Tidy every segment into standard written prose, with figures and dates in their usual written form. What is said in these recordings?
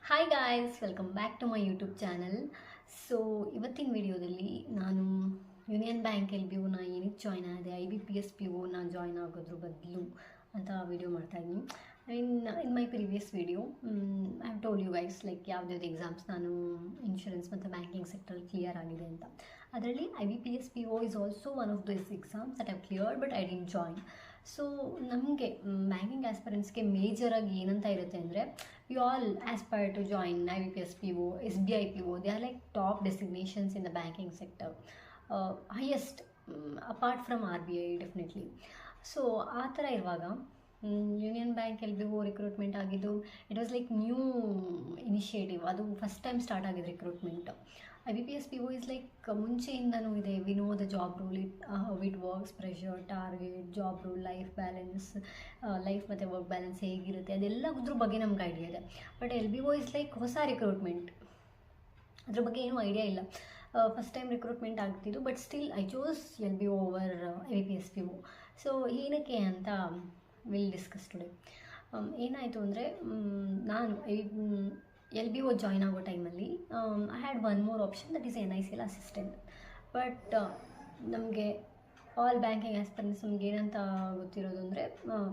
Hi guys, welcome back to my YouTube channel. So ಇವತ್ತಿನ ವಿಡಿಯೋದಲ್ಲಿ ನಾನು ಯೂನಿಯನ್ ಬ್ಯಾಂಕ್ LBOನ ಏನಕ್ಕೆ ಜಾಯ್ನ್ ಆದೆ, IBPS POನ ಜಾಯ್ನ್ ಆಗೋದ್ರ ಬದಲು ಅಂತ ವಿಡಿಯೋ ಮಾಡ್ತಾಯಿದ್ದೀನಿ. In my previous video I have told you guys like ಯಾವ್ದಾವ್ದು ಎಕ್ಸಾಮ್ಸ್ ನಾನು ಇನ್ಶೂರೆನ್ಸ್ ಮತ್ತು ಬ್ಯಾಂಕಿಂಗ್ ಸೆಕ್ಟರ್ ಕ್ಲಿಯರ್ ಆಗಿದೆ ಅಂತ. ಅದರಲ್ಲಿ IBPS PO is also one of this exams that I've cleared but I didn't join. So ನಮಗೆ ಬ್ಯಾಂಕಿಂಗ್ ಆಸ್ಪರೆಂಟ್ಸ್ಗೆ ಮೇಜರಾಗಿ ಏನಂತ ಇರುತ್ತೆ ಅಂದರೆ, you all aspire to join IBPS PO, SBI PO. They are like top designations in the banking sector, highest apart from RBI definitely. So ಆ ಥರ ಇರುವಾಗ ಯೂನಿಯನ್ ಬ್ಯಾಂಕ್ LBO ರಿಕ್ರೂಟ್ಮೆಂಟ್ ಆಗಿದ್ದು, it was like new initiative. ಅದು first time start ಆಗಿದೆ recruitment. IBPS PO is like ಮುಂಚೆಯಿಂದನೂ ಇದೆ. We know the job role, it works, pressure, target, job role, life balance, life ಮತ್ತು work balance ಹೇಗಿರುತ್ತೆ ಅದೆಲ್ಲದ್ರ ಬಗ್ಗೆ ನಮ್ಗೆ ಐಡಿಯಾ ಇದೆ. ಬಟ್ LBO ಇಸ್ ಲೈಕ್ ಹೊಸ ರಿಕ್ರೂಟ್ಮೆಂಟ್, ಅದ್ರ ಬಗ್ಗೆ ಏನೂ ಐಡಿಯಾ ಇಲ್ಲ. ಫಸ್ಟ್ ಟೈಮ್ ರಿಕ್ರೂಟ್ಮೆಂಟ್ ಆಗ್ತಿದ್ದು, but still I chose LBO over IBPS PO. So ಏನಕ್ಕೆ ಅಂತ ವಿಲ್ ಡಿಸ್ಕಸ್ ಟುಡೇ. ಏನಾಯಿತು ಅಂದರೆ, ನಾನು LBO ಜಾಯ್ನ್ ಆಗೋ ಟೈಮಲ್ಲಿ I had one more option, that is NICL assistant. But ನಮಗೆ ಆಲ್ ಬ್ಯಾಂಕಿಂಗ್ ಆಸ್ಪರೆಂಟ್ಸ್ ನಮ್ಗೆ ಏನಂತ ಗೊತ್ತಿರೋದು ಅಂದರೆ,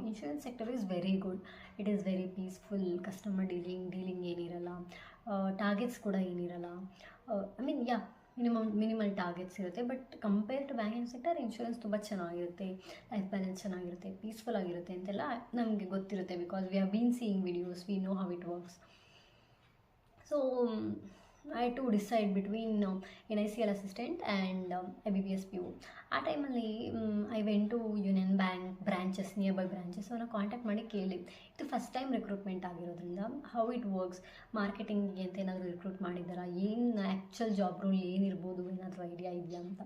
insurance sector is very good, it is very peaceful, customer dealing ಏನಿರಲ್ಲ, ಟಾರ್ಗೆಟ್ಸ್ ಕೂಡ ಏನಿರಲ್ಲ. ಐ ಮೀನ್ ಮಿನಿಮಲ್ ಟಾರ್ಗೆಟ್ಸ್ ಇರುತ್ತೆ. But compare to banking sector insurance ತುಂಬ ಚೆನ್ನಾಗಿರುತ್ತೆ, ಲೈಫ್ ಬ್ಯಾಲೆನ್ಸ್ ಚೆನ್ನಾಗಿರುತ್ತೆ, ಪೀಸ್ಫುಲ್ ಆಗಿರುತ್ತೆ ಅಂತೆಲ್ಲ ನಮಗೆ ಗೊತ್ತಿರುತ್ತೆ. Because we have been seeing videos, we know how it works. So I had to decide between NICL assistant and IBPS PO. ಆ ಟೈಮಲ್ಲಿ I went to union bank branches, nearby branches. ಅವನ್ನ contact ಮಾಡಿ ಕೇಳಿ, ಇದು first time recruitment ಆಗಿರೋದ್ರಿಂದ how it works, ಮಾರ್ಕೆಟಿಂಗಿಗೆ ಅಂತ ಏನಾದರೂ ರಿಕ್ರೂಟ್ ಮಾಡಿದ್ದಾರಾ, ಏನು ಆ್ಯಕ್ಚುಲ್ ಜಾಬ್ ರೋಲ್ ಏನಿರ್ಬೋದು, ಏನಾದರೂ ಐಡಿಯಾ ಇದೆಯಾ ಅಂತ.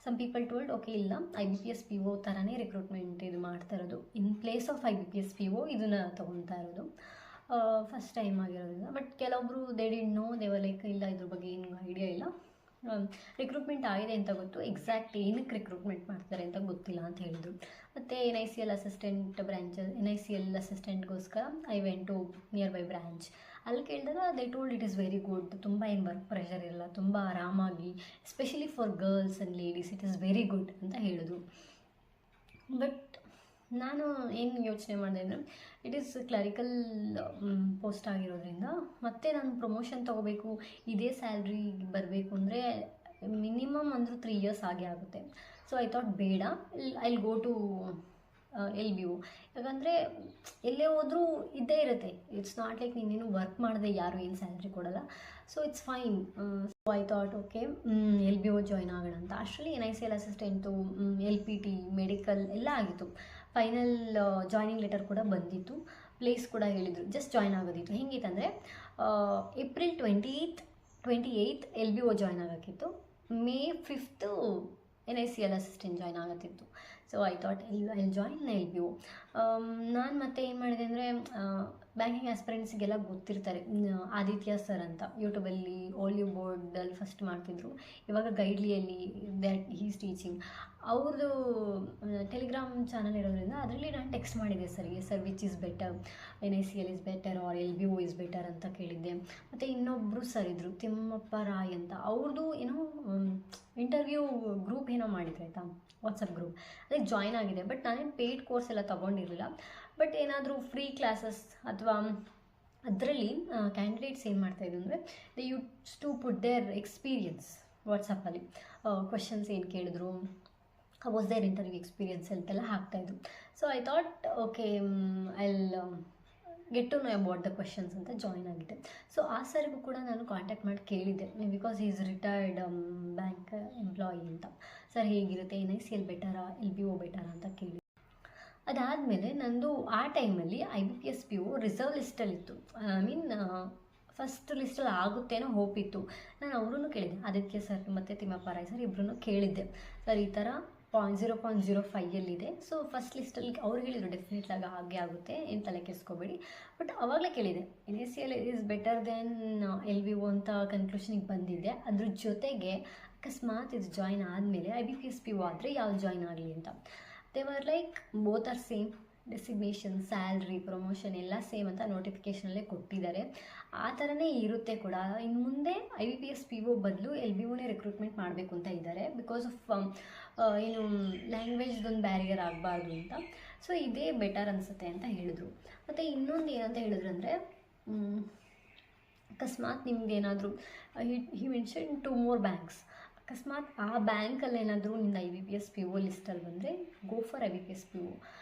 ಸಮ್ ಪೀಪಲ್ ಟೋಲ್ಡ್ ಓಕೆ ಇಲ್ಲ, IBPS PO ಥರನೇ ರಿಕ್ರೂಟ್ಮೆಂಟ್ ಇದು ಮಾಡ್ತಾ ಇರೋದು, in place of IBPS PO ಇದನ್ನು ತೊಗೊತಾ ಇರೋದು, ಫಸ್ಟ್ ಟೈಮ್ ಆಗಿರೋದ್ರಿಂದ. ಬಟ್ ಕೆಲವೊಬ್ಬರು ದೇ ಡಿಂಟ್ ನೋ, ದೇವರ್ ಲೈಕ್ ಇಲ್ಲ ಇದ್ರ ಬಗ್ಗೆ ಏನು ಐಡಿಯಾ ಇಲ್ಲ, ರಿಕ್ರೂಟ್ಮೆಂಟ್ ಆಗಿದೆ ಅಂತ ಗೊತ್ತು, ಎಕ್ಸಾಕ್ಟ್ ಏನಕ್ಕೆ ರಿಕ್ರೂಟ್ಮೆಂಟ್ ಮಾಡ್ತಾರೆ ಅಂತ ಗೊತ್ತಿಲ್ಲ ಅಂತ ಹೇಳಿದರು. ಮತ್ತು NICL ಅಸಿಸ್ಟೆಂಟ್ NICL ಅಸಿಸ್ಟೆಂಟ್ಗೋಸ್ಕರ I went to near by branch. ಅಲ್ಲಿ ಕೇಳಿದಾಗ they told it is very good, ತುಂಬ ಏನು ವರ್ಕ್ ಪ್ರೆಷರ್ ಇರಲ್ಲ, ತುಂಬ ಆರಾಮಾಗಿ, especially for girls and ladies it is very good ಅಂತ ಹೇಳಿದ್ರು. ಬಟ್ ನಾನು ಏನು ಯೋಚನೆ ಮಾಡಿದೆ ಅಂದರೆ, ಇಟ್ ಈಸ್ ಕ್ಲರಿಕಲ್ ಪೋಸ್ಟ್ ಆಗಿರೋದ್ರಿಂದ ಮತ್ತೆ ನಾನು ಪ್ರಮೋಷನ್ ತೊಗೋಬೇಕು, ಇದೇ ಸ್ಯಾಲ್ರಿ ಬರಬೇಕು ಅಂದರೆ ಮಿನಿಮಮ್ ಅಂದರೂ 3 years ಆಗೇ ಆಗುತ್ತೆ. ಸೊ ಐ ಥಾಟ್ ಬೇಡ, I will go to LBO. ಯಾಕಂದರೆ ಎಲ್ಲೇ ಹೋದರೂ ಇದ್ದೇ ಇರುತ್ತೆ, ಇಟ್ಸ್ ನಾಟ್ ಲೈಕ್ ನೀನೇನು ವರ್ಕ್ ಮಾಡಿದೆ ಯಾರು ಏನು ಸ್ಯಾಲ್ರಿ ಕೊಡೋಲ್ಲ. So it's fine. So I thought okay LBO join ಆಗೋಣ ಅಂತ. ಅಷ್ಟರಲ್ಲಿ NICL ಅಸಿಸ್ಟೆಂಟು, LPT, ಮೆಡಿಕಲ್ ಎಲ್ಲ ಆಗಿತ್ತು. ಫೈನಲ್ ಜಾಯ್ನಿಂಗ್ ಲೆಟರ್ ಕೂಡ ಬಂದಿತ್ತು, ಪ್ಲೇಸ್ ಕೂಡ ಹೇಳಿದರು, ಜಸ್ಟ್ ಜಾಯ್ನ್ ಆಗೋದಿತ್ತು. ಹೆಂಗಿತ್ತಂದರೆ ಏಪ್ರಿಲ್ 28 LBO ಜಾಯ್ನ್ ಆಗೋಕ್ಕಿತ್ತು, May 5 NICL ಅಸಿಸ್ಟೆಂಟ್ ಜಾಯ್ನ್ ಆಗುತ್ತಿತ್ತು. So I thought I join LBO. ನಾನು ಮತ್ತೆ ಏನು ಮಾಡಿದೆ ಅಂದರೆ, ಬ್ಯಾಂಕಿಂಗ್ ಆಸ್ಪರೆಂಟ್ಸಿಗೆಲ್ಲ ಗೊತ್ತಿರ್ತಾರೆ, ಆದಿತ್ಯ ಸರ್ ಅಂತ ಯೂಟ್ಯೂಬಲ್ಲಿ ಆಲಿವ್ ಬೋರ್ಡಲ್ಲಿ ಫಸ್ಟ್ ಮಾಡ್ತಿದ್ರು, ಇವಾಗ ಗೈಡ್ಲಿಯಲ್ಲಿ ದ್ಯಾಟ್ ಹೀಸ್ ಟೀಚಿಂಗ್. ಅವ್ರದ್ದು ಟೆಲಿಗ್ರಾಮ್ ಚಾನಲ್ ಇರೋದ್ರಿಂದ ಅದರಲ್ಲಿ ನಾನು ಟೆಕ್ಸ್ಟ್ ಮಾಡಿದೆ ಸರ್ಗೆ, sir which is better, NICL is better or LBO is better ಅಂತ ಕೇಳಿದ್ದೆ. ಮತ್ತು ಇನ್ನೊಬ್ಬರು ಸರ್ ಇದ್ದರು, ತಿಮ್ಮಪ್ಪ ರಾಯ್ ಅಂತ, ಅವ್ರದ್ದು ಏನೋ ಇಂಟರ್ವ್ಯೂ ಗ್ರೂಪ್ ಏನೋ ಮಾಡಿದ್ರು ಆಯಿತಾ, ವಾಟ್ಸಪ್ ಗ್ರೂಪ್, ಅದಕ್ಕೆ ಜಾಯ್ನ್ ಆಗಿದೆ. ಬಟ್ ನಾನೇನು ಪೇಯ್ಡ್ ಕೋರ್ಸ್ ಎಲ್ಲ ತೊಗೊಂಡಿರಲಿಲ್ಲ. ಬಟ್ ಏನಾದರೂ ಫ್ರೀ ಕ್ಲಾಸಸ್ ಅಥವಾ ಅದರಲ್ಲಿ ಕ್ಯಾಂಡಿಡೇಟ್ಸ್ ಏನು ಮಾಡ್ತಾಯಿದ್ರು ಅಂದರೆ, they use to put their experience ವಾಟ್ಸಪ್ಪಲ್ಲಿ, ಕ್ವೆಶನ್ಸ್ ಏನು ಕೇಳಿದ್ರು, ವಾಸ್ ದೇರ್ ಇಂಟರ್ವ್ಯೂ ಎಕ್ಸ್ಪೀರಿಯನ್ಸ್ ಅಂತೆಲ್ಲ ಹಾಕ್ತಾಯಿದ್ರು. So I thought okay I will get to know about the questions ಅಂತ ಜಾಯ್ನ್ ಆಗಿದೆ. ಸೊ ಆ ಸರ್ಗೂ ಕೂಡ ನಾನು ಕಾಂಟ್ಯಾಕ್ಟ್ ಮಾಡಿ ಕೇಳಿದ್ದೆ, because is retired bank employee ಅಂತ. ಸರ್ ಹೇಗಿರುತ್ತೆ, NICL ಬೆಟರಾ LBO ಬೆಟರಾ ಅಂತ ಕೇಳಿ. ಅದಾದಮೇಲೆ ನಂದು ಆ ಟೈಮಲ್ಲಿ IBPS PO ರಿಸರ್ವ್ ಲಿಸ್ಟಲ್ಲಿತ್ತು. ಐ ಮೀನ್ ಫಸ್ಟ್ ಲಿಸ್ಟಲ್ಲಿ ಆಗುತ್ತೇನೋ ಹೋಪ್ ಇತ್ತು. ನಾನು ಅವ್ರೂ ಕೇಳಿದ್ದೆ, ಆದಿತ್ಯ ಸರ್ ಮತ್ತು ತಿಮ್ಮಪ್ಪ ರಾಯ್ ಸರ್ ಇಬ್ಬರೂ ಕೇಳಿದ್ದೆ, ಸರ್ ಈ ಥರ 0.05 ಸೊ ಫಸ್ಟ್ ಲಿಸ್ಟಲ್ಲಿ ಅವ್ರು ಹೇಳಿದರು ಡೆಫಿನೆಟ್ಲಾಗಿ ಹಾಗೆ ಆಗುತ್ತೆ, ಏನು ತಲೆ ಕೆಡಿಸ್ಕೋಬೇಡಿ. ಬಟ್ ಆವಾಗಲೇ ಕೇಳಿದೆ, NICL is better than LBO ಅಂತ ಕನ್ಕ್ಲೂಷನಿಗೆ ಬಂದಿದ್ದೆ. ಅದ್ರ ಜೊತೆಗೆ ಅಕಸ್ಮಾತ್ ಇದು ಜಾಯ್ನ್ ಆದಮೇಲೆ IBPS PO ಆದರೆ ಯಾವ್ದು ಜಾಯ್ನ್ ಆಗಲಿ ಅಂತ. They were like both are same, designation, salary, promotion ಎಲ್ಲ ಸೇಮ್ ಅಂತ ನೋಟಿಫಿಕೇಷನಲ್ಲೇ ಕೊಟ್ಟಿದ್ದಾರೆ. ಆ ಥರನೇ ಇರುತ್ತೆ ಕೂಡ. ಇನ್ನು ಮುಂದೆ IBPS PO ಬದಲು LBOನೇ ರಿಕ್ರೂಟ್ಮೆಂಟ್ ಮಾಡಬೇಕು ಅಂತ ಇದ್ದಾರೆ. ಬಿಕಾಸ್ ಆಫ್ ಏನು ಲ್ಯಾಂಗ್ವೇಜ್ದೊಂದು ಬ್ಯಾರಿಯರ್ ಆಗಬಾರ್ದು ಅಂತ. ಸೊ ಇದೇ ಬೆಟರ್ ಅನಿಸುತ್ತೆ ಅಂತ ಹೇಳಿದ್ರು. ಮತ್ತು ಇನ್ನೊಂದು ಏನಂತ ಹೇಳಿದ್ರು ಅಂದರೆ, ಅಕಸ್ಮಾತ್ ನಿಮ್ಗೇನಾದರೂ ಹಿ ಮೆನ್ಷನ್ 2 more ಬ್ಯಾಂಕ್ಸ್. ಅಕಸ್ಮಾತ್ ಆ ಬ್ಯಾಂಕಲ್ಲಿ ಏನಾದರೂ ನಿಮ್ದು IBPS PO ಲಿಸ್ಟಲ್ಲಿ ಬಂದರೆ ಗೋ ಫಾರ್ IBPS PO.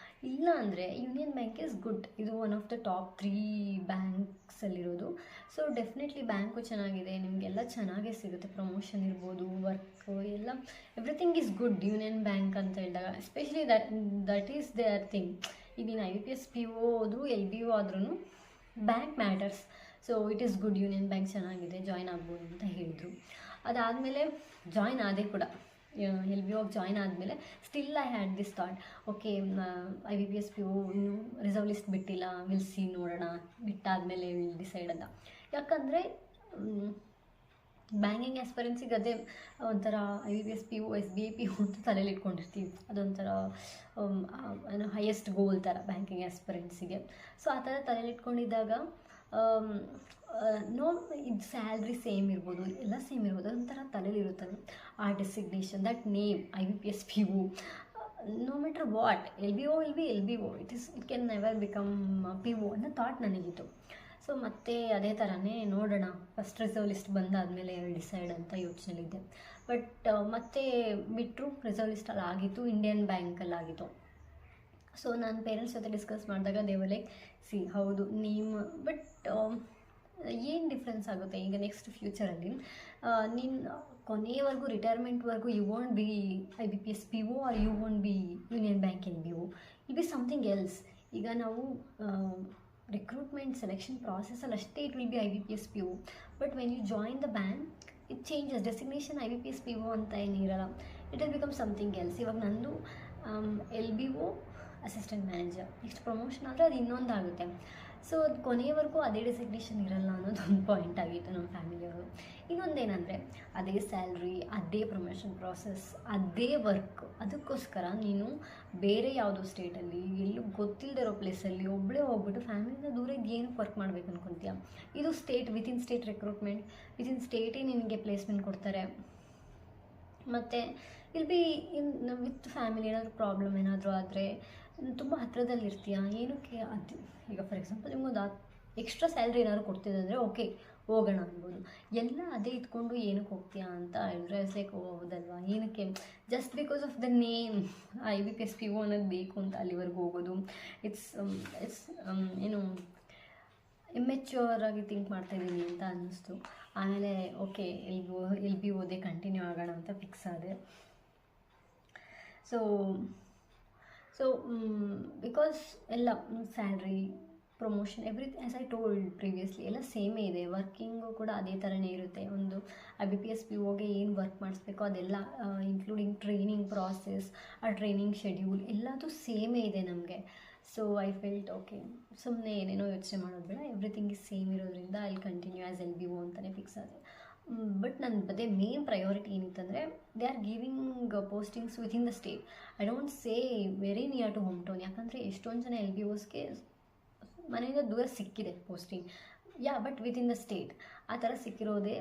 ಇಲ್ಲ ಅಂದರೆ ಯೂನಿಯನ್ ಬ್ಯಾಂಕ್ ಈಸ್ ಗುಡ್. ಇದು ಒನ್ ಆಫ್ ದ ಟಾಪ್ 3 ಬ್ಯಾಂಕ್ಸಲ್ಲಿರೋದು. ಸೊ ಡೆಫಿನೆಟ್ಲಿ ಬ್ಯಾಂಕು ಚೆನ್ನಾಗಿದೆ, ನಿಮಗೆಲ್ಲ ಚೆನ್ನಾಗೇ ಸಿಗುತ್ತೆ. ಪ್ರಮೋಷನ್ ಇರ್ಬೋದು, ವರ್ಕು ಎಲ್ಲ, everything is good Union Bank ಅಂತ ಹೇಳಿದಾಗ. Especially that is their thing. ಈಗ ನೀನು IBPS PO ಹೋದ್ರು LBO ಆದ್ರೂ bank matters. So it is good, Union Bank ಚೆನ್ನಾಗಿದೆ, ಜಾಯ್ನ್ ಆಗ್ಬೋದು ಅಂತ ಹೇಳಿದರು. ಅದಾದಮೇಲೆ ಜಾಯ್ನ್ ಆದೆ ಕೂಡ. LBO ಜಾಯ್ನ್ ಆದಮೇಲೆ still I had this thought, okay IBPS PO ಇನ್ನೂ ರಿಸರ್ವ್ ಲಿಸ್ಟ್ ಬಿಟ್ಟಿಲ್ಲ, ವಿಲ್ ಸಿ, ನೋಡೋಣ, ಬಿಟ್ಟಾದಮೇಲೆ ವಿಲ್ ಡಿಸೈಡ್ ಅಂತ. ಯಾಕಂದರೆ ಬ್ಯಾಂಕಿಂಗ್ ಆಸ್ಪರೆನ್ಸಿಗೆ ಅದೇ ಒಂಥರ IBPS PO SBI PO ಅಂತ ತಲೆಯಲ್ಲಿ ಇಟ್ಕೊಂಡಿರ್ತೀವಿ. ಅದೊಂಥರ ಏನು ಹೈಯೆಸ್ಟ್ ಗೋಲ್ ಥರ ಬ್ಯಾಂಕಿಂಗ್ ಆಸ್ಪರೆನ್ಸಿಗೆ. ಸೊ ಆ ಥರ ತಲೆಯಲ್ಲಿ ಇಟ್ಕೊಂಡಿದ್ದಾಗ ನೋ, ಇದು ಸ್ಯಾಲ್ರಿ ಸೇಮ್ ಇರ್ಬೋದು, ಎಲ್ಲ ಸೇಮ್ ಇರ್ಬೋದು, ಅದೊಂಥರ ತಲೆಯಲ್ಲಿ ಇರುತ್ತಲ್ಲ. ಆ designation, that name IBPS PO, no matter what, LBO will be LBO, it can never become PO ಅನ್ನೋ ಥಾಟ್ ನನಗಿತ್ತು. ಸೊ ಮತ್ತೆ ಅದೇ ಥರನೇ ನೋಡೋಣ, ಫಸ್ಟ್ ರಿಸರ್ವ್ ಲಿಸ್ಟ್ ಬಂದಾದಮೇಲೆ ಡಿಸೈಡ್ ಅಂತ ಯೋಚನೆಲಿದ್ದೆ. ಬಟ್ ಮತ್ತೆ ಬಿಟ್ಟರು, ರಿಸರ್ವ್ ಲಿಸ್ಟಲ್ಲಿ ಆಗಿತ್ತು, ಇಂಡಿಯನ್ ಬ್ಯಾಂಕಲ್ಲಾಗಿತ್ತು. ಸೊ ನಾನು ಪೇರೆಂಟ್ಸ್ ಜೊತೆ ಡಿಸ್ಕಸ್ ಮಾಡಿದಾಗ ದೇವರ್ ಲೈಕ್, ಸಿ ಹೌದು ನೇಮ್, ಬಟ್ ಏನು ಡಿಫ್ರೆನ್ಸ್ ಆಗುತ್ತೆ ಈಗ ನೆಕ್ಸ್ಟ್ ಫ್ಯೂಚರಲ್ಲಿ ನೀನು ಕೊನೆಯವರೆಗೂ ರಿಟೈರ್ಮೆಂಟ್ವರೆಗೂ you won't be IBPS PO or you won't be Union Bank LBO, I'll be something else. ಈಗ ನಾವು ರಿಕ್ರೂಟ್ಮೆಂಟ್ ಸೆಲೆಕ್ಷನ್ ಪ್ರಾಸೆಸಲ್ಲಿ ಅಷ್ಟೇ it will be IBPS PO, but when you join the bank it changes. Designation IBPS PO ಅಂತ ಏನಿರಲ್ಲ, it will become something else. ಇವಾಗ ನಂದು LBO assistant manager, next promotion ಆದರೆ ಅದು ಇನ್ನೊಂದಾಗುತ್ತೆ. ಸೊ ಅದು ಕೊನೆಯವರೆಗೂ ಅದೇ ಡೆಸಿಗ್ನೇಷನ್ ಇರಲ್ಲ ಅನ್ನೋದೊಂದು ಪಾಯಿಂಟ್ ಆಗಿತ್ತು ನಮ್ಮ ಫ್ಯಾಮಿಲಿಯವರು. ಇನ್ನೊಂದೇನೆಂದರೆ, ಅದೇ ಸ್ಯಾಲ್ರಿ, ಅದೇ ಪ್ರಮೋಷನ್ ಪ್ರಾಸೆಸ್, ಅದೇ ವರ್ಕ್. ಅದಕ್ಕೋಸ್ಕರ ನೀನು ಬೇರೆ ಯಾವುದೋ ಸ್ಟೇಟಲ್ಲಿ ಎಲ್ಲೂ ಗೊತ್ತಿಲ್ಲದಿರೋ ಪ್ಲೇಸಲ್ಲಿ ಒಬ್ಬಳೇ ಹೋಗ್ಬಿಟ್ಟು ಫ್ಯಾಮಿಲಿಯಿಂದ ದೂರ ಏನಕ್ಕೆ ವರ್ಕ್ ಮಾಡಬೇಕು ಅನ್ಕೊತೀಯ. ಇದು state, within state recruitment, within ಸ್ಟೇಟೇ ನಿನಗೆ ಪ್ಲೇಸ್ಮೆಂಟ್ ಕೊಡ್ತಾರೆ. ಮತ್ತು ಇಲ್ಲಿ ಬಿ ವಿತ್ ಫ್ಯಾಮಿಲಿ ಏನಾದರೂ ಪ್ರಾಬ್ಲಮ್ ಏನಾದರೂ ಆದರೆ ತುಂಬ ಹತ್ತಿರದಲ್ಲಿರ್ತೀಯ, ಏನಕ್ಕೆ ಅದು. ಈಗ ಫಾರ್ ಎಕ್ಸಾಂಪಲ್ ನಿಮಗೊಂದು ಎಕ್ಸ್ಟ್ರಾ ಸ್ಯಾಲ್ರಿ ಏನಾದ್ರು ಕೊಡ್ತಿದ್ದಂದರೆ ಓಕೆ ಹೋಗೋಣ ಅನ್ಬೋದು. ಎಲ್ಲ ಅದೇ ಇಟ್ಕೊಂಡು ಏನಕ್ಕೆ ಹೋಗ್ತೀಯಾ ಅಂತ ಹೇಳಿದ್ರೆ ಲೈಕ್ ಹೋಗೋದಲ್ವಾ, ಏನಕ್ಕೆ, just because of the name IBPS PO ಅನ್ನೋದು ಬೇಕು ಅಂತ ಅಲ್ಲಿವರೆಗೂ ಹೋಗೋದು. ಇಟ್ಸ್ ಏನು ಇಮ್ಮೆಚ್ಯೂರ್ ಆಗಿ ಥಿಂಕ್ ಮಾಡ್ತಾಯಿದ್ದೀನಿ ಅಂತ ಅನ್ನಿಸ್ತು. ಆಮೇಲೆ ಓಕೆ LBO ಕಂಟಿನ್ಯೂ ಆಗೋಣ ಅಂತ ಫಿಕ್ಸ್ ಆದೆ. ಸೊ ಬಿಕಾಸ್ ಎಲ್ಲ salary, promotion, everything as I told previously ಎಲ್ಲ ಸೇಮೇ ಇದೆ. ವರ್ಕಿಂಗು ಕೂಡ ಅದೇ ಥರನೇ ಇರುತ್ತೆ. ಒಂದು IBPS POಗೆ ಏನು ವರ್ಕ್ ಮಾಡಿಸ್ಬೇಕೋ ಅದೆಲ್ಲ ಇನ್ಕ್ಲೂಡಿಂಗ್ ಟ್ರೈನಿಂಗ್ ಪ್ರಾಸೆಸ್, ಆ ಟ್ರೈನಿಂಗ್ ಶೆಡ್ಯೂಲ್ ಎಲ್ಲದೂ ಸೇಮೇ ಇದೆ ನಮಗೆ. ಸೊ ಐ ಫೆಲ್ಟ್ ಓಕೆ, ಸುಮ್ಮನೆ ಏನೇನೋ ಯೋಚನೆ ಮಾಡೋದು ಬೇಡ, ಎವ್ರಿಥಿಂಗ್ ಇಸ್ ಸೇಮ್ ಇರೋದ್ರಿಂದ ಐ ಕಂಟಿನ್ಯೂ ಆ್ಯಸ್ LBO ಅಂತಲೇ ಫಿಕ್ಸ್ ಆದೆ. ಬಟ್ ನನ್ನ ಅದೇ ಮೇನ್ ಪ್ರಯಾರಿಟಿ ಏನಿತ್ತಂದರೆ, they are giving postings within the state. I don't say very near to home town, ಯಾಕಂದರೆ ಎಷ್ಟೊಂದು ಜನ LBOಸ್ಗೆ ಮನೆಯಿಂದ ದೂರ ಸಿಕ್ಕಿದೆ posting, but within the state ಆ ಥರ ಸಿಕ್ಕಿರೋದೇ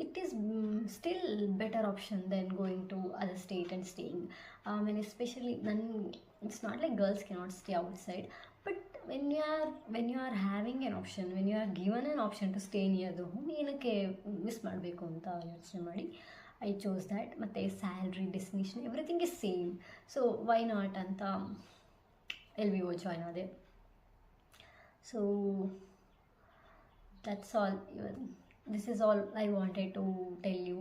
it is still better option than going to other state and staying. ಆಮೇಲೆ especially it's not like girls cannot stay outside, but when you are having an option, when you are given an option to stay near the home, ಏನಕ್ಕೆ miss ಮಾಡಬೇಕು ಅಂತ ಯೋಚನೆ ಮಾಡಿ I chose that. ಮತ್ತು salary, destination, everything is same. So why not ಅಂತ LBO join ಆದೆ. So that's all. This is all I wanted to tell you.